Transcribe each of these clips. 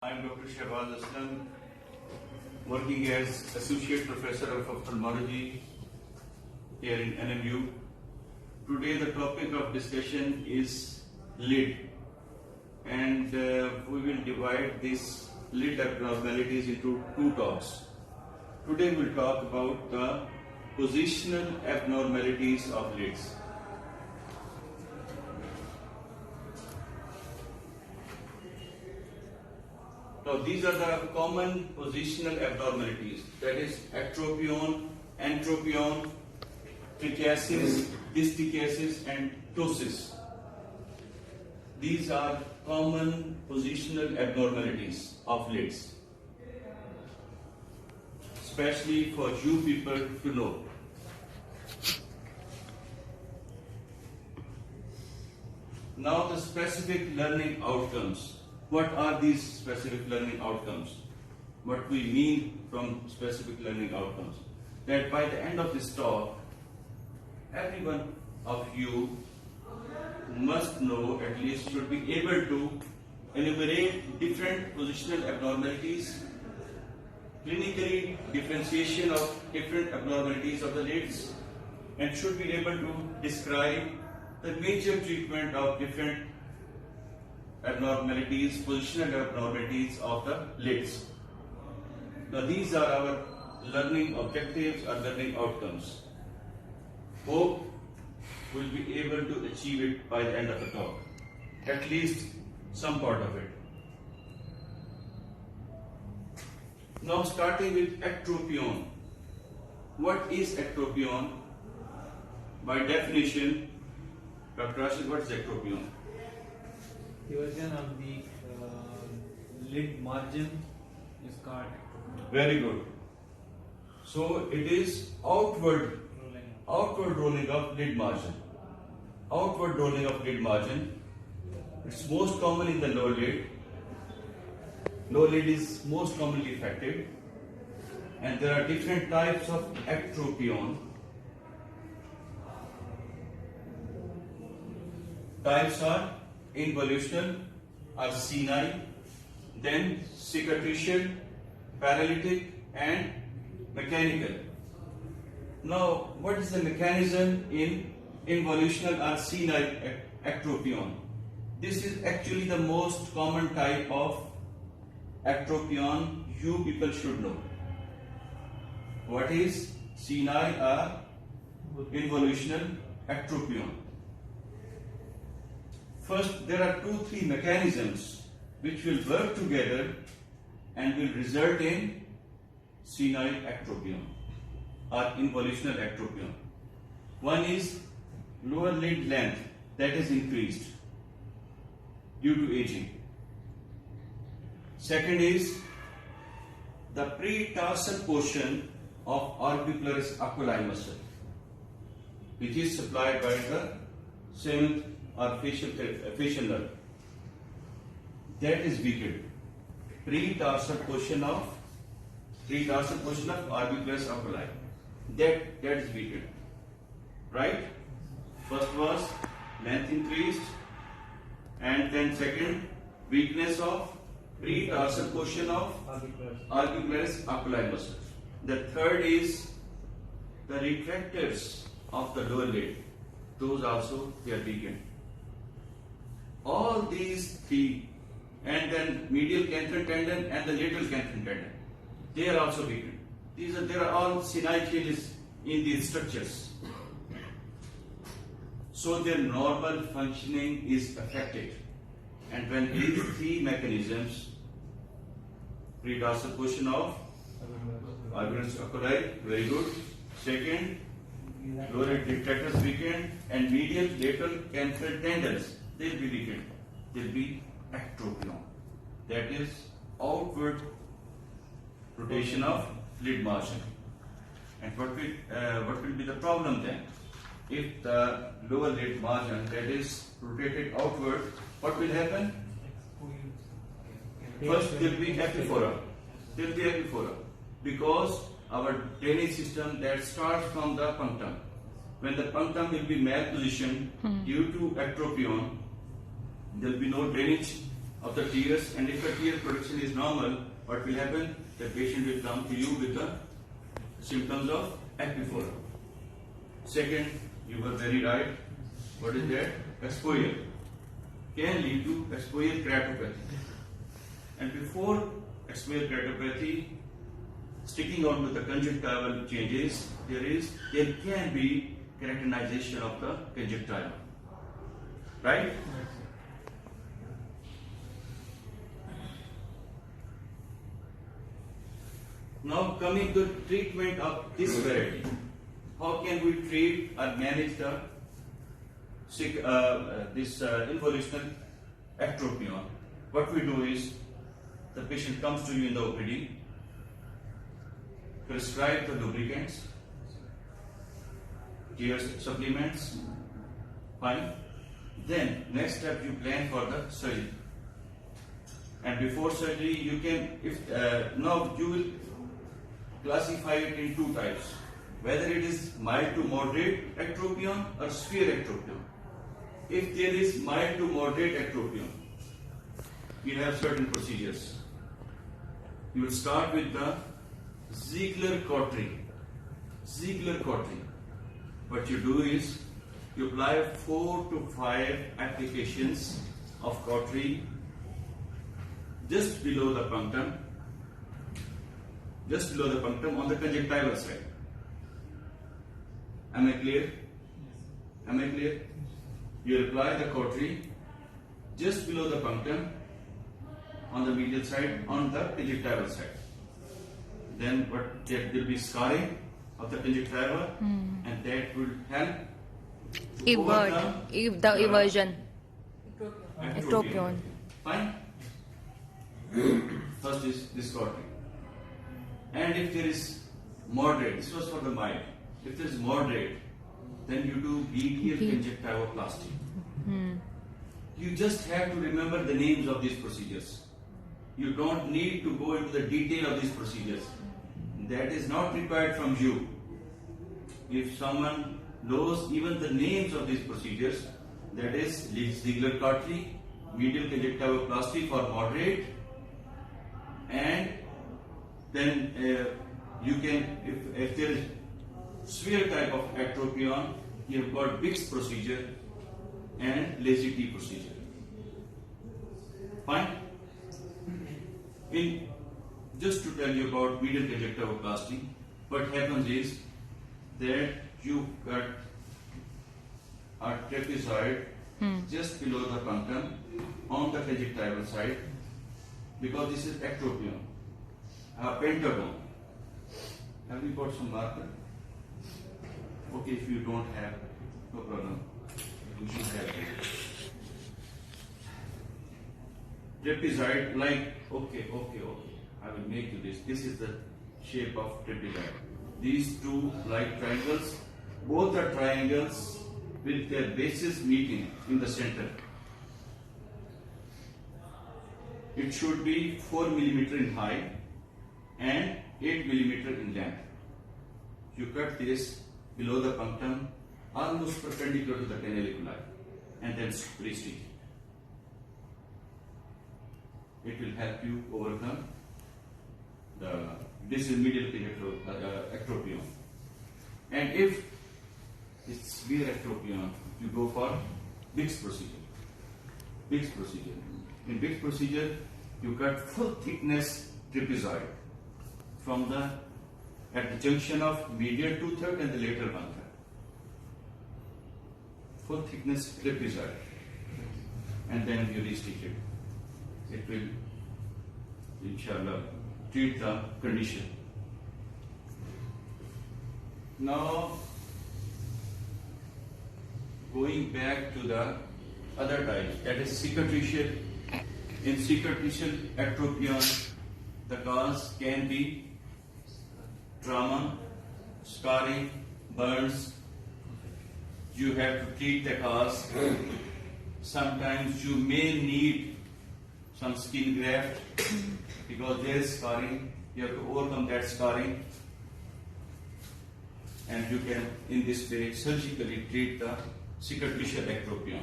I am Dr. Shahbaz Aslam, working as Associate Professor of Ophthalmology here in NMU. Today the topic of discussion is lid, and we will divide these lid abnormalities into two talks. Today we will talk about the positional abnormalities of lids. Now these are the common positional abnormalities, that is atropion, entropion, trichiasis, distichiasis and ptosis. These are common positional abnormalities of lids, especially for you people to know. Now the specific learning outcomes. What are these specific learning outcomes? What we mean from specific learning outcomes? That by the end of this talk, every one of you must know, at least should be able to enumerate different positional abnormalities, clinically differentiation of different abnormalities of the lids, and should be able to describe the major treatment of different abnormalities, positional abnormalities of the lids. Now these are our learning objectives or learning outcomes. Hope we'll be able to achieve it by the end of the talk, at least some part of it. Now starting with atropion. What is atropion? By definition, Dr. Rashid, what is atropion? Erosion of the lid margin is called atropion. Very good. So it is outward rolling of lid margin. Outward rolling of lid margin. It's most common in the lower lid. Lower lid is most commonly affected, and there are different types of atropion. Types are involutional or senile, then cicatricial, paralytic and mechanical. Now, what is the mechanism in involutional or senile atropion? This is actually the most common type of atropion you people should know. What is senile or involutional atropion? First, there are 2-3 mechanisms which will work together and will result in senile atropion or involutional atropion. One is lower lid length that is increased due to aging. Second is the pre-tarsal portion of orbicularis oculi muscle, which is supplied by the 7th or facial nerve, that is weakened. Pre-tarsal portion of orbicularis oculi, that is weakened. Right? First was length increased, and then second, weakness of pre-tarsal portion of orbicularis oculi muscle. The third is the retractors of the lower lid. Those also they are weakened. All these three, and then medial canthal tendon and the lateral canthal tendon, they are also weakened. There are all senile changes in these structures. So their normal functioning is affected. And when these three mechanisms, pre-tarsal portion of orbicularis oculi, very good. Second, lower retractors weakened, and medial lateral canthal tendons, they will be weakened. They will be atropion. That is outward rotation of lid margin. And what will be the problem then? If the lower lid margin, that is rotated outward, what will happen? First there will be epiphora. There will be epiphora because our drainage system that starts from the punctum. When the punctum will be malpositioned due to atropion, there will be no drainage of the tears, and if the tear production is normal, what will happen? The patient will come to you with the symptoms of aquaphora. Second, you were very right. What is that? Exposure can lead to exposure keratopathy. And before exposure keratopathy, sticking on to the conjunctival changes, there can be keratinization of the conjunctiva. Right? Now coming to treatment of this variety, how can we treat or manage the involutional ectropion? What we do is, the patient comes to you in the OPD, prescribe the lubricants, tear supplements, fine. Then next step, you plan for the surgery. And before surgery, you can, now you will classify it in two types, whether it is mild to moderate ectropion or severe ectropion. If there is mild to moderate ectropion, we have certain procedures. You will start with the Ziegler cautery. Ziegler cautery. What you do is, you apply 4 to 5 applications of cautery just below the punctum on the conjunctival side. Am I clear? Am I clear? You apply the cautery just below the punctum on the medial side, on the conjunctival side. Then there will be scarring of the conjunctiva, and that will help to overcome the eversion. ectropion. Fine? First is this cautery. And if there is moderate, this was for the mild. If there is moderate, then you do medial conjunctivoplasty. You just have to remember the names of these procedures. You don't need to go into the detail of these procedures. That is not required from you. If someone knows even the names of these procedures, that is Ziegler cautery, medial conjunctivoplasty for moderate, and then you can, if there is severe type of ectropion, you have got Bick's procedure and lazy T procedure. Fine? Just to tell you about medial conjunctivoplasty, what happens is that you cut a trapezoid just below the punctum on the conjunctival side, because this is ectropion. A pentagon. Have you got some marker? Okay, if you don't have, no problem. You should have it. Trapezoid, like, okay. I will make you this. This is the shape of trapezoid. These two like triangles, both are triangles with their bases meeting in the center. It should be 4 millimeter in height and 8 millimeter in length. You cut this below the punctum, almost perpendicular to the canaliculi, and then re-stitch. It will help you overcome this is medial ectropion. And if it's severe ectropion, you go for Bick's procedure. Bick's procedure. In Bick's procedure, you cut full thickness trapezoid from at the junction of medial 2/3 and the lateral 1/3. Full thickness trapezoid, and then you re-stitch it. It will, inshallah, treat the condition. Now, going back to the other type, that is cicatricial. In cicatricial ectropion, the cause can be trauma, scarring, burns. You have to treat the cause. Sometimes you may need some skin graft because there is scarring. You have to overcome that scarring, and you can, in this way, surgically treat the cicatricial ectropion.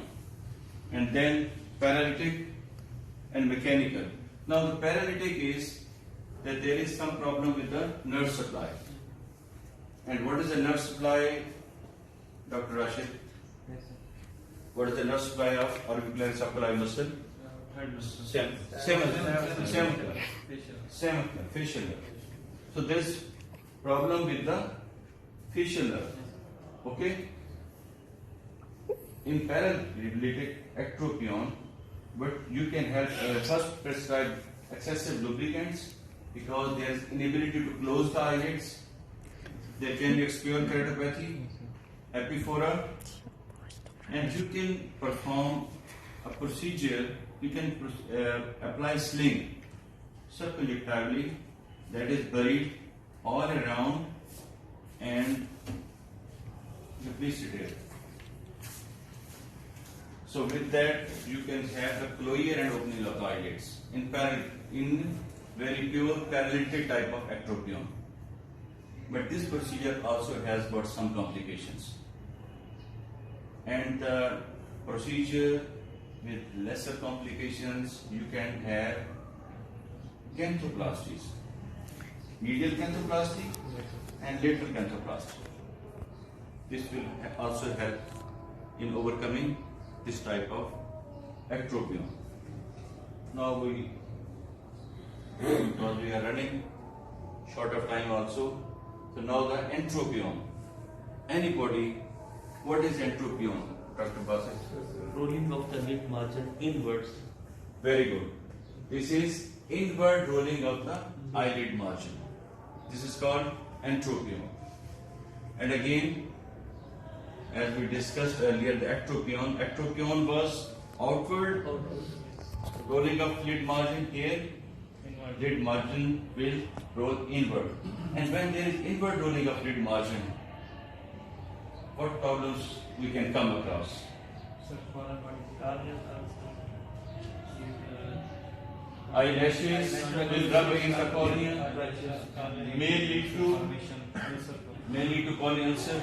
And then paralytic and mechanical. Now the paralytic is that there is some problem with the nerve supply. And what is the nerve supply, Dr. Rashid? Yes, sir. What is the nerve supply of orbicularis oculi muscle? Third muscle. Semicular. Facial. Semicular, facial nerve. So there is problem with the facial nerve. Okay? In paralytic ectropion, but you can have first prescribe excessive lubricants because there is inability to close the eyelids. There can be expion keratopathy, epiphora, and you can perform a procedure. You can apply sling subconjunctivally, that is buried all around and replace it here. So with that, you can have the closure and opening of the eyelids in very pure paralytic type of ectropion. But this procedure also has got some complications. And the procedure with lesser complications, you can have canthoplasties, medial canthoplasty and lateral canthoplasty. This will also help in overcoming this type of ectropion. Now because we are running short of time also, so now the entropion. Anybody, what is entropion, Dr. Basit? Rolling of the lid margin inwards. Very good. This is inward rolling of the eyelid margin. This is called entropion. And again, as we discussed earlier, the ectropion was outward rolling of lid margin. Here, lid margin will roll inward. And when there is inward rolling of lid margin, what problems we can come across? Sir, foreign body. Eyelashes will rub against the cornea, may lead to corneal ulcer.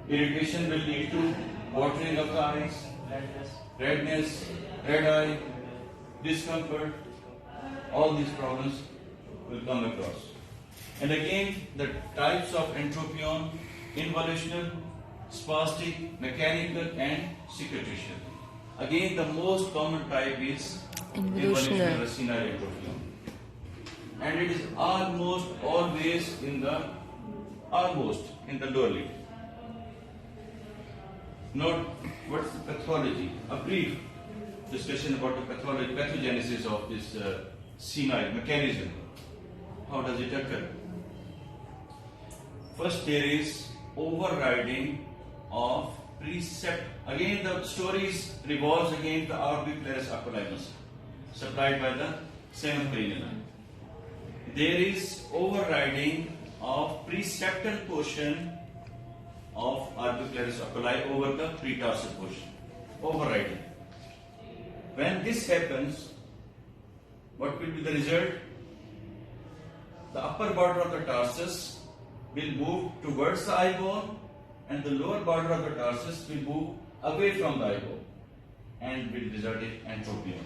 Irritation will lead to watering of the eyes, redness, red eye, discomfort. All these problems will come across. And again, the types of entropion: involutional, spastic, mechanical, and secretional. Again, the most common type is involutional senile entropion, and it is almost always in the lower lid. Note what's the pathology. A brief discussion about the pathogenesis of this senile mechanism. How does it occur? First, there is overriding of precept. Again, the stories revolves against the orbicularis oculi muscle, supplied by the semiperineal. There is overriding of preceptal portion of orbicularis oculi over the pretarsal portion. Overriding. When this happens, what will be the result? The upper border of the tarsus will move towards the eyeball, and the lower border of the tarsus will move away from the eyeball and will result in entropion.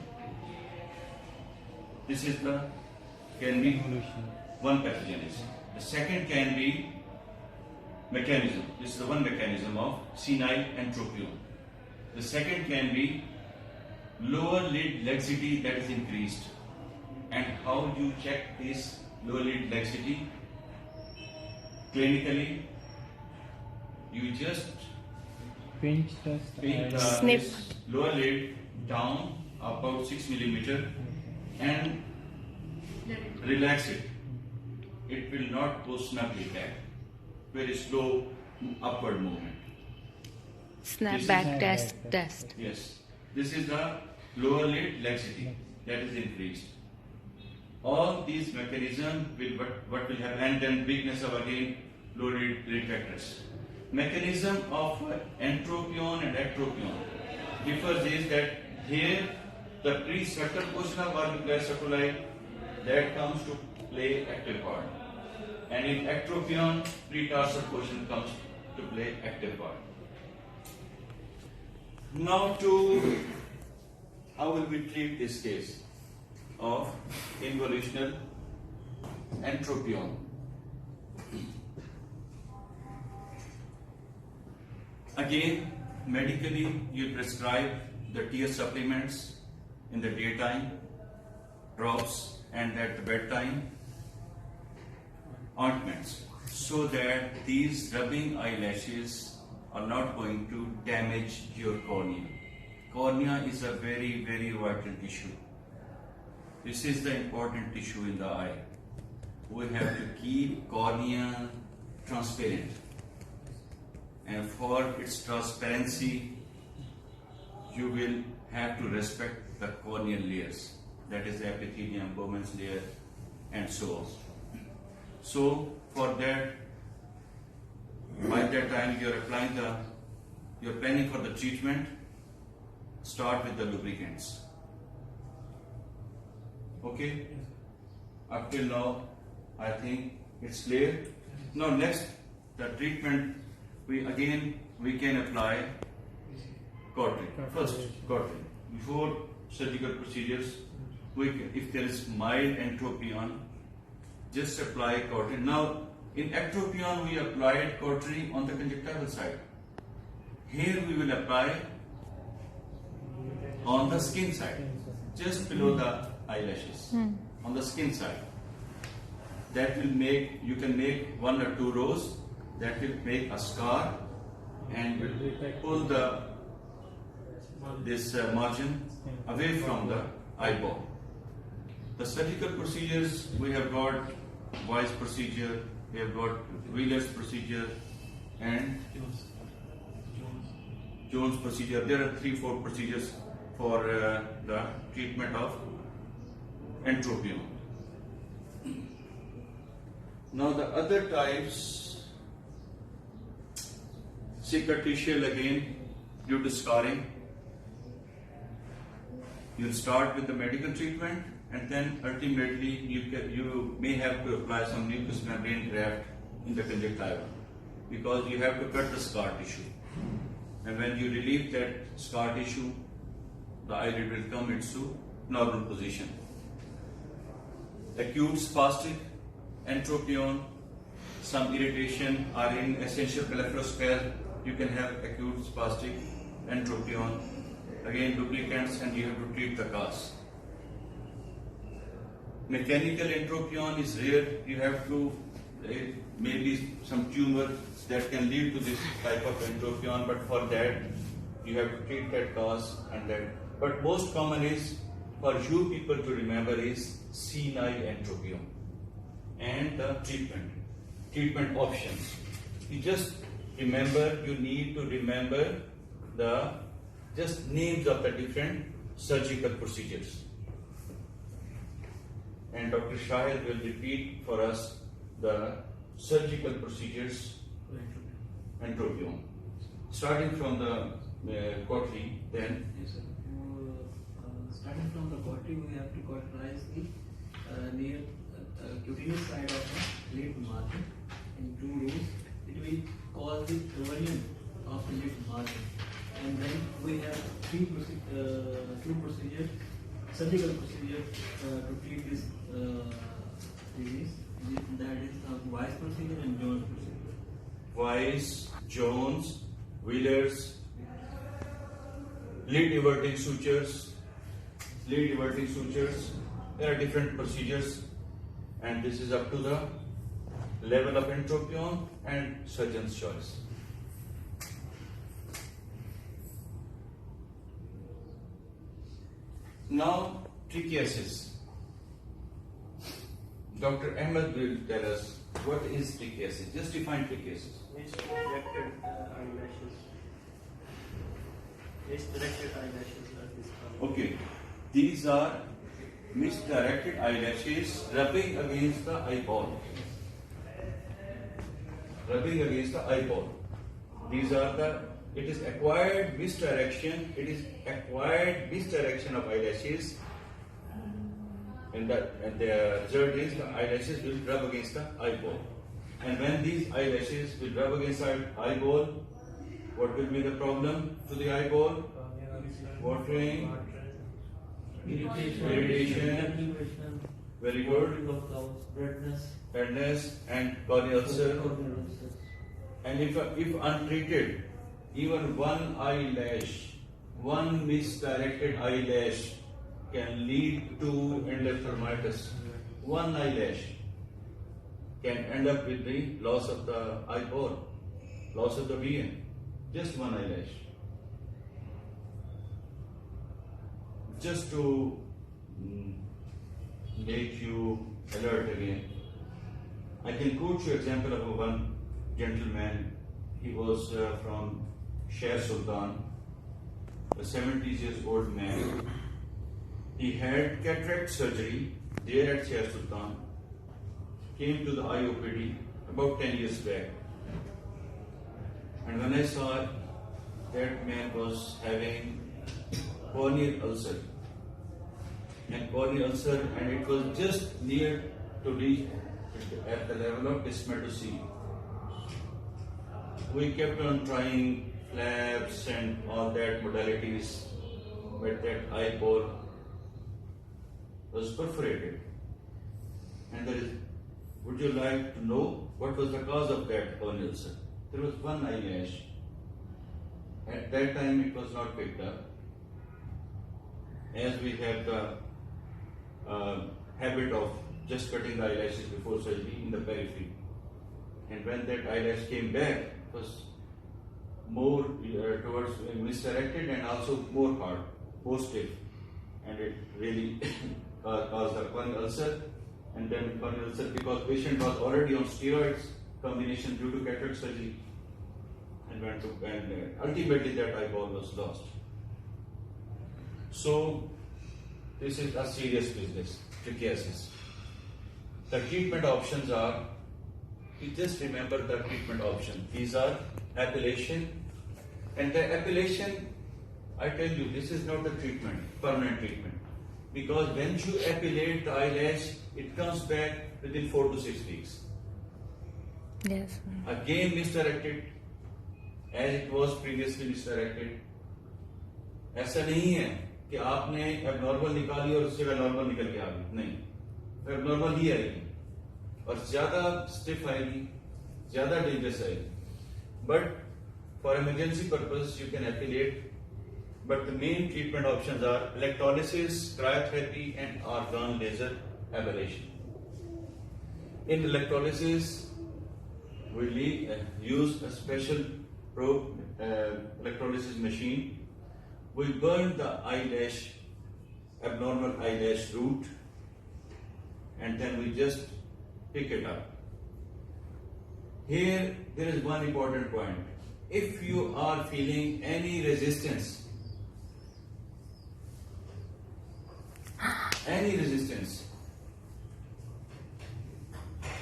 This is can be one pathogenesis. The second can be mechanism. This is the one mechanism of senile entropion. The second can be lower lid laxity that is increased. And how you check this lower lid laxity? Clinically, you just Pinch test. Snip. this lower lid down about 6 millimeter and relax it. It will not go snugly back. Very slow upward movement. Snapback test. Yes. This is the lower lid laxity that is increased. All these mechanisms will what will happen, and then weakness of again lower lid factors. Mechanism of entropion and ectropion differs is that here the preseptal portion of orbicularis oculi that comes to play active part, and in ectropion pretarsal portion comes to play active part. Now to how will we treat this case of involutional entropion? Again, medically, you prescribe the tear supplements in the daytime, drops, and at the bedtime, ointments, so that these rubbing eyelashes are not going to damage your cornea. Cornea is a very, very vital tissue. This is the important tissue in the eye. We have to keep cornea transparent. And for its transparency, you will have to respect the corneal layers. That is the epithelium, Bowman's layer, and so on. So for that, by that time you're planning for the treatment, start with the lubricants. Okay? Up till now, I think it's clear. Now next, the treatment, we can apply cautery. First, cautery. Before surgical procedures, if there is mild entropion, just apply cautery. Now, in ectropion, we applied cautery on the conjunctival side. Here we will apply on the skin side, just below the eyelashes, on the skin side. That will make, you can make 1 or 2 rows, that will make a scar and will pull this margin away from the eyeball. The surgical procedures, we have got Weiss procedure, we have got Wheeler's procedure, and Jones procedure. There are 3-4 procedures for the treatment of entropion. Now the other types, cicatricial again, due to scarring. You'll start with the medical treatment, and then ultimately you may have to apply some mucous membrane graft in the conjunctiva, because you have to cut the scar tissue. And when you relieve that scar tissue, the eyelid will come into normal position. Acute spastic entropion, some irritation are in essential blepharosphere, you can have acute spastic entropion. Again, lubricants, and you have to treat the cause. Mechanical entropion is rare. You have to maybe some tumor that can lead to this type of entropion, but for that you have to treat that cause and that. But most common is for you people to remember is senile entropion and the treatment options. You just remember. You need to remember the just names of the different surgical procedures. And Dr. Shahid will repeat for us the surgical procedures entropion. Starting from the cautery, then. Yes, sir. Starting from the cautery, we have to cauterize the near cutaneous side of the lid margin in 2 rows. It will cause the conversion of the lid margin. And then we have 2 procedures, surgical procedure to treat this disease. That is the Weiss procedure and Jones procedure. Weiss, Jones, Wheeler's, lead everting sutures. There are different procedures, and this is up to the level of entropion and surgeon's choice. Now, trichiasis. Dr. Ahmed will tell us what is trichiasis. Just define trichiasis. Misdirected eyelashes. Misdirected eyelashes are discovered. Okay, these are misdirected eyelashes rubbing against the eyeball. These are it is acquired misdirection. It is acquired misdirection of eyelashes, and the result is the eyelashes will rub against the eyeball. And when these eyelashes will rub against the eyeball, what will be the problem to the eyeball? Watering, irritation, very good, redness, and corneal ulcer. And if untreated, even one eyelash, one misdirected eyelash can lead to endophthalmitis. One eyelash can end up with the loss of the eyeball, loss of the vision. Just one eyelash. Just to make you alert again, I can quote you example of one gentleman. He was from Shah Sultan, a 70 years old man. He had cataract surgery there at Shah Sultan. Came to the IOPD about 10 years back. And when I saw that man was having corneal ulcer, and it was just near to reach at the level of dysmetry. We kept on trying flaps and all that modalities, but that eyeball was perforated. And would you like to know what was the cause of that corneal ulcer? There was one eyelash. At that time it was not picked up. As we have the habit of just cutting the eyelashes before surgery in the periphery. And when that eyelash came back, it was more towards misdirected and also more hard, more stiff. And it really caused a corneal ulcer. And then corneal ulcer, because patient was already on steroids combination due to cataract surgery, and ultimately that eyeball was lost. So this is a serious business, trichiasis. The treatment options are, you just remember the treatment option. These are epilation, and the epilation, I tell you, this is not the treatment, permanent treatment. Because when you epilate the eyelash, it comes back within 4 to 6 weeks. Yes. Again misdirected, as it was previously misdirected. ऐसा नहीं है कि आपने abnormal निकाली और उससे abnormal निकल के आ गई, नहीं, abnormal ही आएगी और ज़्यादा stiff आएगी, ज़्यादा dangerous आएगी. But for emergency purpose, you can epilate. But the main treatment options are electrolysis, cryotherapy, and argon laser ablation. In electrolysis, we use a special probe electrolysis machine. We burn the eyelash, abnormal eyelash root, and then we just pick it up. Here, there is one important point. If you are feeling any resistance,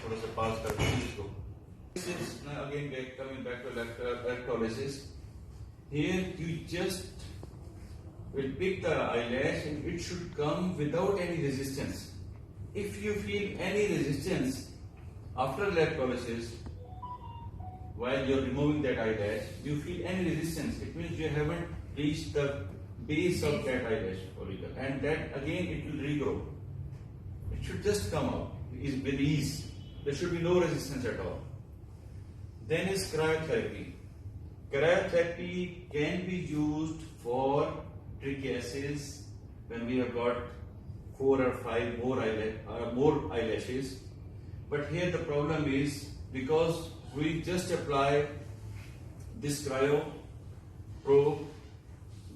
थोड़ा सा पास करते हैं इसको. This is now again coming back to electrolysis. Here you just will pick the eyelash and it should come without any resistance. If you feel any resistance after electrolysis, while you are removing that eyelash, you feel any resistance, it means you haven't reached the base of that eyelash follicle, and that again it will regrow. It should just come out with ease. There should be no resistance at all. Then is cryotherapy. Cryotherapy can be used for trichiasis when we have got 4 or 5 more eyelashes. But here the problem is, because we just apply this cryo probe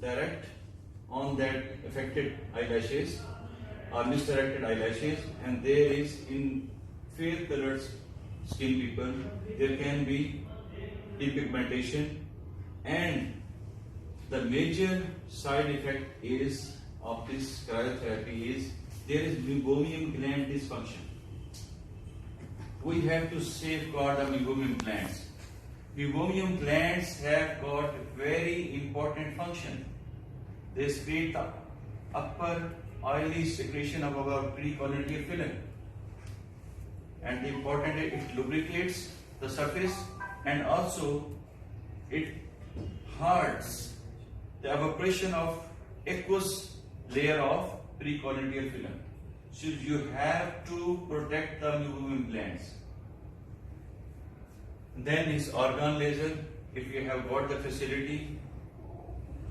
direct on that affected eyelashes or misdirected eyelashes, and there is in fair colored skin people, there can be depigmentation, and the major side effect is of this cryotherapy is there is meibomian gland dysfunction. We have to safeguard the meibomian glands. Meibomian glands have got a very important function. They secrete the upper oily secretion of our precorneal film. And importantly, it lubricates the surface and also it hards the evaporation of aqueous layer of precorneal film. So you have to protect the moving glands. Then is organ laser. If you have got the facility,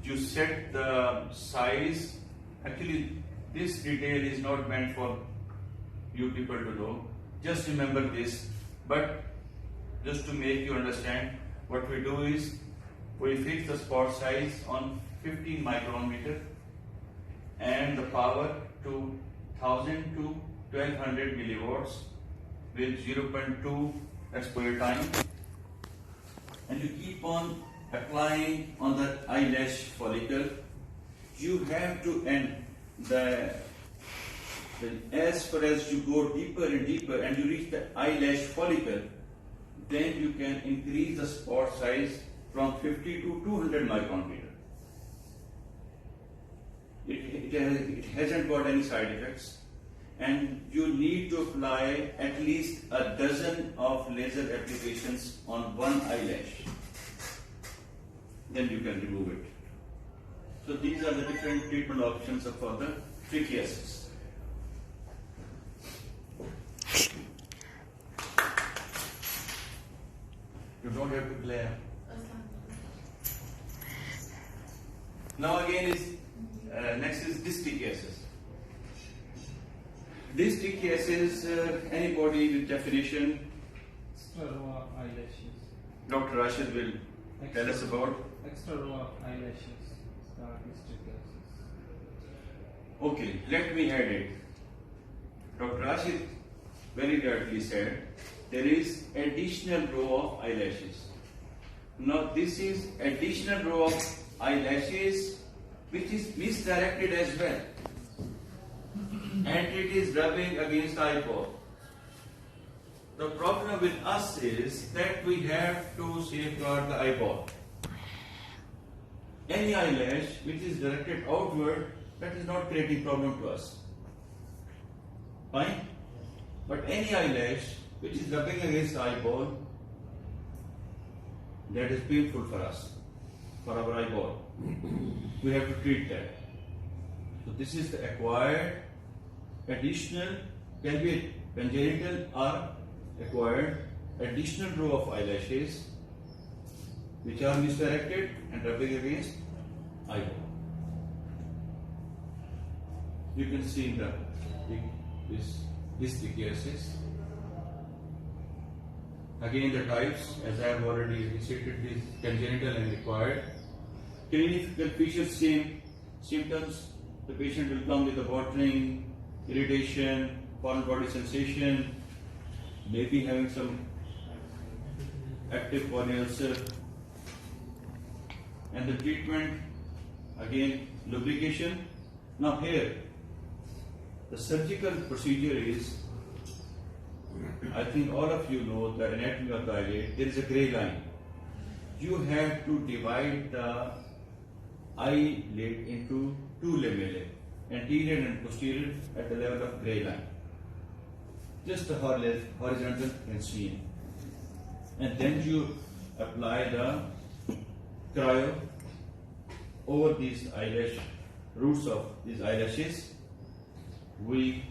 you set the size. Actually, this detail is not meant for you people to know. Just remember this. But just to make you understand, what we do is we fix the spot size on 15 micrometer and the power to 1000 to 1200 milliwatts with 0.2 exposure time, and you keep on applying on the eyelash follicle. You have to end as far as you go deeper and deeper and you reach the eyelash follicle, then you can increase the spot size from 50 to 200 micrometer. It hasn't got any side effects, and you need to apply at least a dozen of laser applications on one eyelash. Then you can remove it. So these are the different treatment options for the trichiasis. You don't have to glare. Now again is next is dystrichiasis. Dystrichiasis, anybody with definition, Extra row of eyelashes. Dr. Rashid will tell us about. Extra row of eyelashes. Dystrichiasis. Okay, let me add it. Dr. Rashid very rightly said there is additional row of eyelashes. Now this is additional row of eyelashes which is misdirected as well, and it is rubbing against the eyeball. The problem with us is that we have to safeguard the eyeball. Any eyelash which is directed outward, that is not creating problem to us. Fine? But any eyelash which is rubbing against the eyeball, that is painful for us, for our eyeball. We have to treat that. So this is the acquired, additional, can be congenital or acquired, additional row of eyelashes which are misdirected and rubbing against eyeball. You can see in this dystrichiasis. Again the types, as I have already recited, is congenital and acquired. Clinical features, same symptoms. The patient will come with the watering, irritation, foreign body sensation, maybe having some active corneal ulcer. And the treatment, again, lubrication. Now here, the surgical procedure is, I think all of you know the anatomy of the eyelid. There is a grey line. You have to divide the eyelid into two lamellae, anterior and posterior, at the level of grey line. Just the horizontal and seam. And then you apply the cryo over these eyelash, roots of these eyelashes. We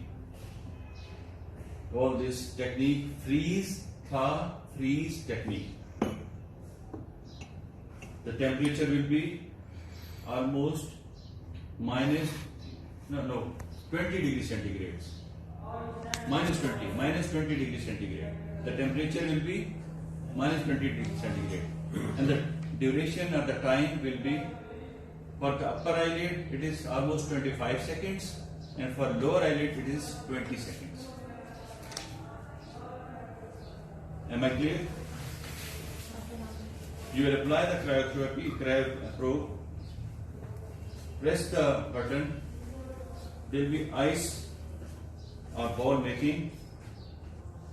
call this technique freeze, thaw, freeze technique. The temperature will be almost 20 degrees centigrade. Minus 20 degrees centigrade. The temperature will be minus 20 degrees centigrade. And the duration of the time will be, for the upper eyelid it is almost 25 seconds, and for lower eyelid it is 20 seconds. Am I clear? You will apply the cryotherapy, probe, press the button, there will be ice or ball making,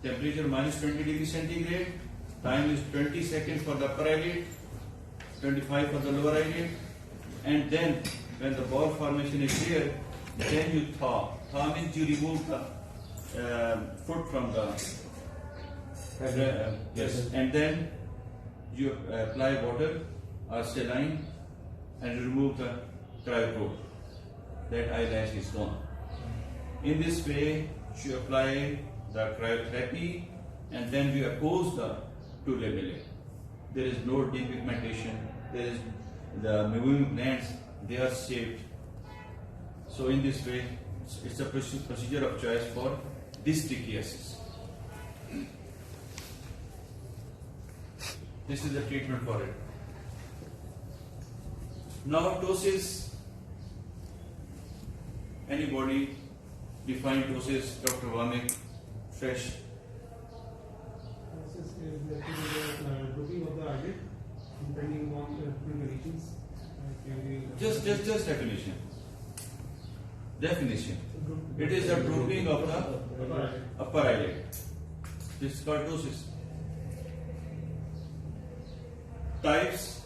temperature minus 20 degrees centigrade, time is 20 seconds for the upper eyelid, 25 for the lower eyelid, and then when the ball formation is there, then you thaw. Thaw means you remove the foot from the yes, and then you apply water or saline and remove the cryoprobe. That eyelash is gone. In this way, you apply the cryotherapy and then we oppose the two lamellae. There is no depigmentation, there is the moving glands, they are saved. So in this way, it's a procedure of choice for this trichiasis. This is the treatment for it. Now ptosis. Anybody define ptosis, Dr. Vamik? Fresh. Process is the drooping of the eyelid depending on the different conditions. Can be Just definition. Definition. It is the drooping of the upper eyelid. This is called ptosis. Types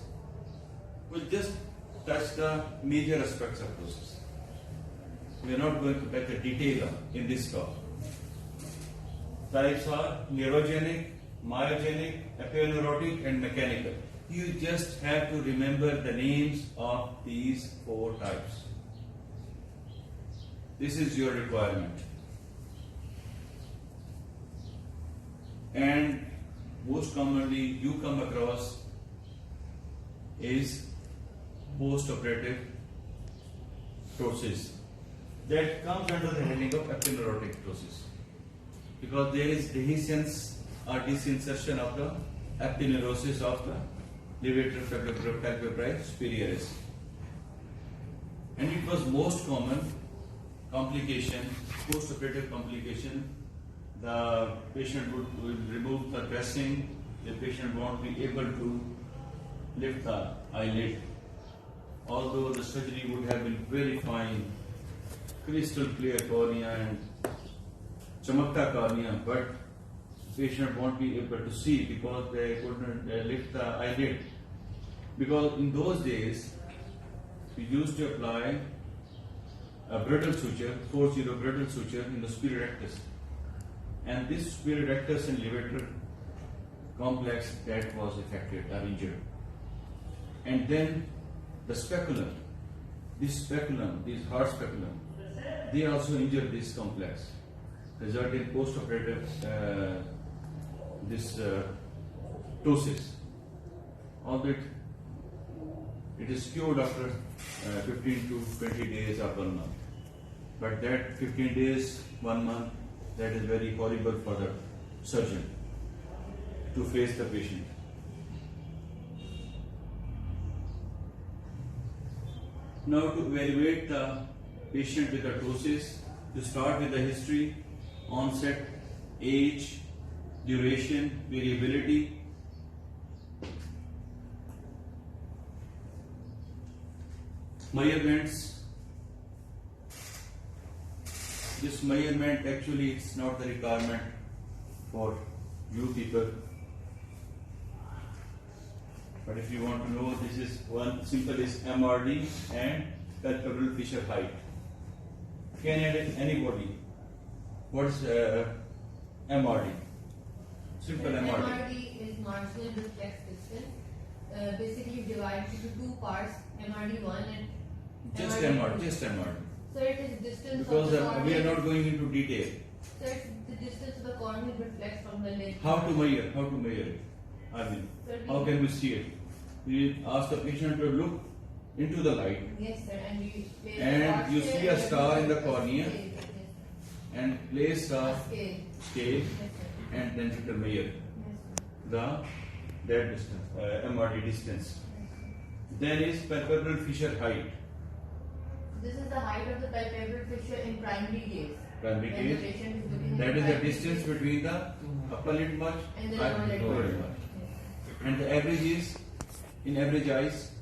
will just touch the major aspects of ptosis. We are not going to get the detail in this talk. Types are neurogenic, myogenic, aponeurotic, and mechanical. You just have to remember the names of these 4 types. This is your requirement. And most commonly you come across is post-operative ptosis. That comes under the heading of aponeurotic ptosis because there is dehiscence or disinsertion of the aponeurosis of the levator palpebrae superioris. And it was most common complication, post-operative complication. The patient would remove the dressing, the patient won't be able to lift the eyelid. Although the surgery would have been very fine, crystal clear cornea and chamakta cornea, but patient won't be able to see because they couldn't lift the eyelid. Because in those days, we used to apply a brittle suture, 4-0 brittle suture in the superior rectus. And this superior rectus and levator complex that was affected or injured. And then the speculum, this hard speculum, they also injure this complex, result in post-operative ptosis. Although it is cured after 15 to 20 days or 1 month. But that 15 days, 1 month, that is very horrible for the surgeon to face the patient. Now to evaluate the patient with the ptosis, to start with the history, onset, age, duration, variability. Measurements. This measurement actually is not the requirement for you people. But if you want to know, this is one simple is MRD and palpebral fissure height. Can anybody? What is MRD? Simple MRD. MRD is marginal reflex distance. Basically, you divide it into 2 parts, MRD1 and Just MRD. Just MRD. So it is distance Because of the we are cornea. not going into detail. So it's the distance of the corneal reflex from the lid. How to measure? How to measure it? I mean, how can we see it? We ask the patient to look into the light Yes, sir. And you place And you see a star in the cornea. Scale. Yes, and place sir. a Scale. scale Yes, sir. and then you can measure Yes, the that distance, MRD distance. Then is palpebral fissure height. sir. This is the height of the palpebral fissure in primary gaze. Primary When the gaze. patient is looking at That is the primary distance gaze. between the upper lid march And the and lower lid lower march. lid march. Yes, And the average is, in average eyes,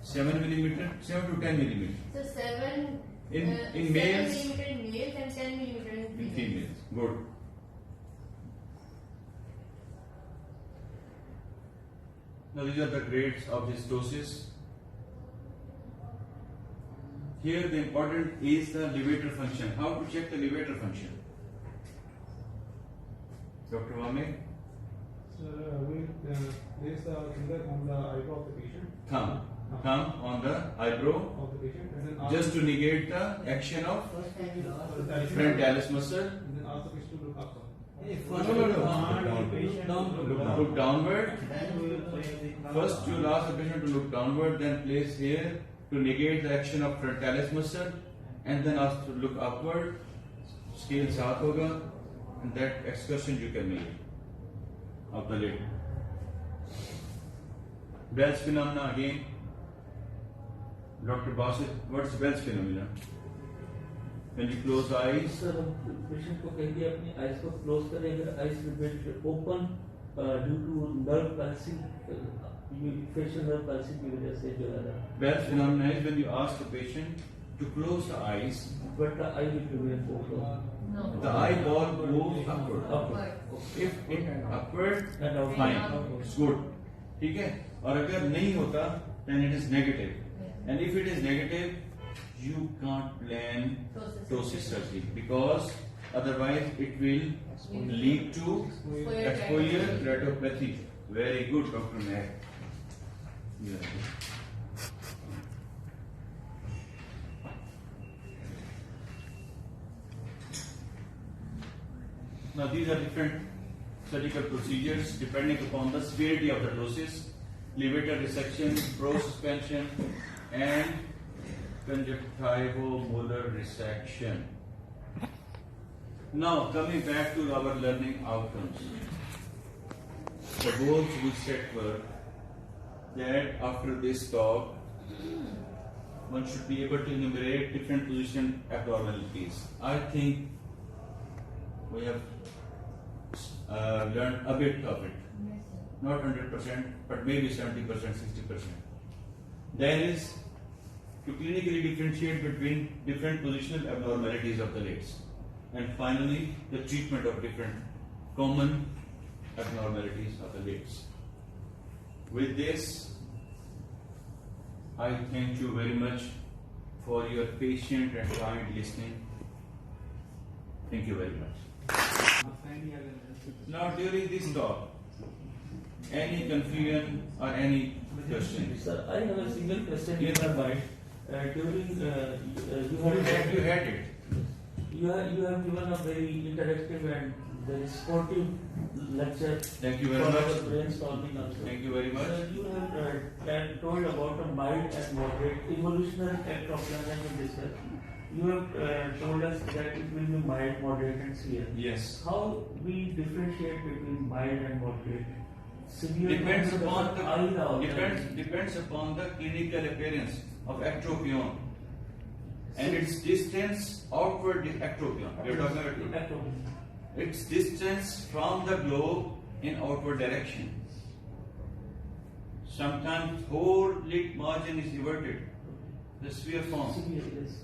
7 millimeter, 7 to 10 millimeter sir. So 7 In 7 males- millimeter in males and 10 millimeter in in females. females. Good. Now these are the grades of this ptosis. Here the important is the levator function. How to check the levator function? Dr. Vame? So we place the finger on the eyebrow of the patient. Thumb. come on the eyebrow of the patient and then ask just to negate the action of frontalis muscle. and then ask the patient to look up. Look downward. First, you will ask the patient to look downward, then place here to negate the action of frontalis muscle, and then ask to look upward. Scale सात होगा, and that excursion you can make of the lid. Bell's phenomena again. Dr. Basit, what's Bell's phenomena? When you close the eyes, sir patient को कह दिया अपनी eyes को close करें, अगर eyes remain open due to nerve pulsing, facial nerve pulsing की वजह से जो है ना, Bell's phenomena is when you ask the patient to close the eyes, but the I will remain open, No. the eyeball moves upward. upward If it upward, and out. fine, it's good. ठीक है? और अगर नहीं होता, then it is negative. Yeah. And if it is negative, you can't plan ptosis surgery because otherwise it will lead to exfoliar keratopathy. Very good, Dr. Nair. Yeah. Now these are different surgical procedures depending upon the severity of the ptosis, levator resection, pro-suspension, and conjunctivomolar resection. Now coming back to our learning outcomes. The goals we set were that after this talk, one should be able to enumerate different position abnormalities. I think we have learned a bit of it. Not 100%, but maybe 70%, 60%. There is to clinically differentiate between different positional abnormalities of the lids. And finally, the treatment of different common abnormalities of the lids. With this, I thank you very much for your patient and kind listening. Thank you very much. Now during this talk, any confusion or any question? Sir, I have a single question in my mind. During You had it. you have given a very interactive and very sportive lecture Thank you for very our much. brainstorming also. Thank you very much. Sir, you have told about a mild and moderate evolutionary act of learning in this. You have told us that it will be mild, moderate, and severe. Yes. How we differentiate between mild and moderate? Severe Depends means upon the eye the or depends upon the clinical appearance of ectropion and its distance outward ectropion. We are talking about ectropion. its distance from the globe in outward direction. Sometimes whole lid margin is everted, the sphere form, Severe, yes.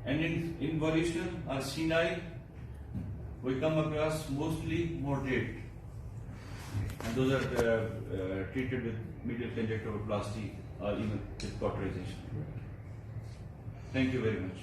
and in involution or senile, we come across mostly moderate, and those are treated with medial conjunctival or even with cauterization. Thank you very much.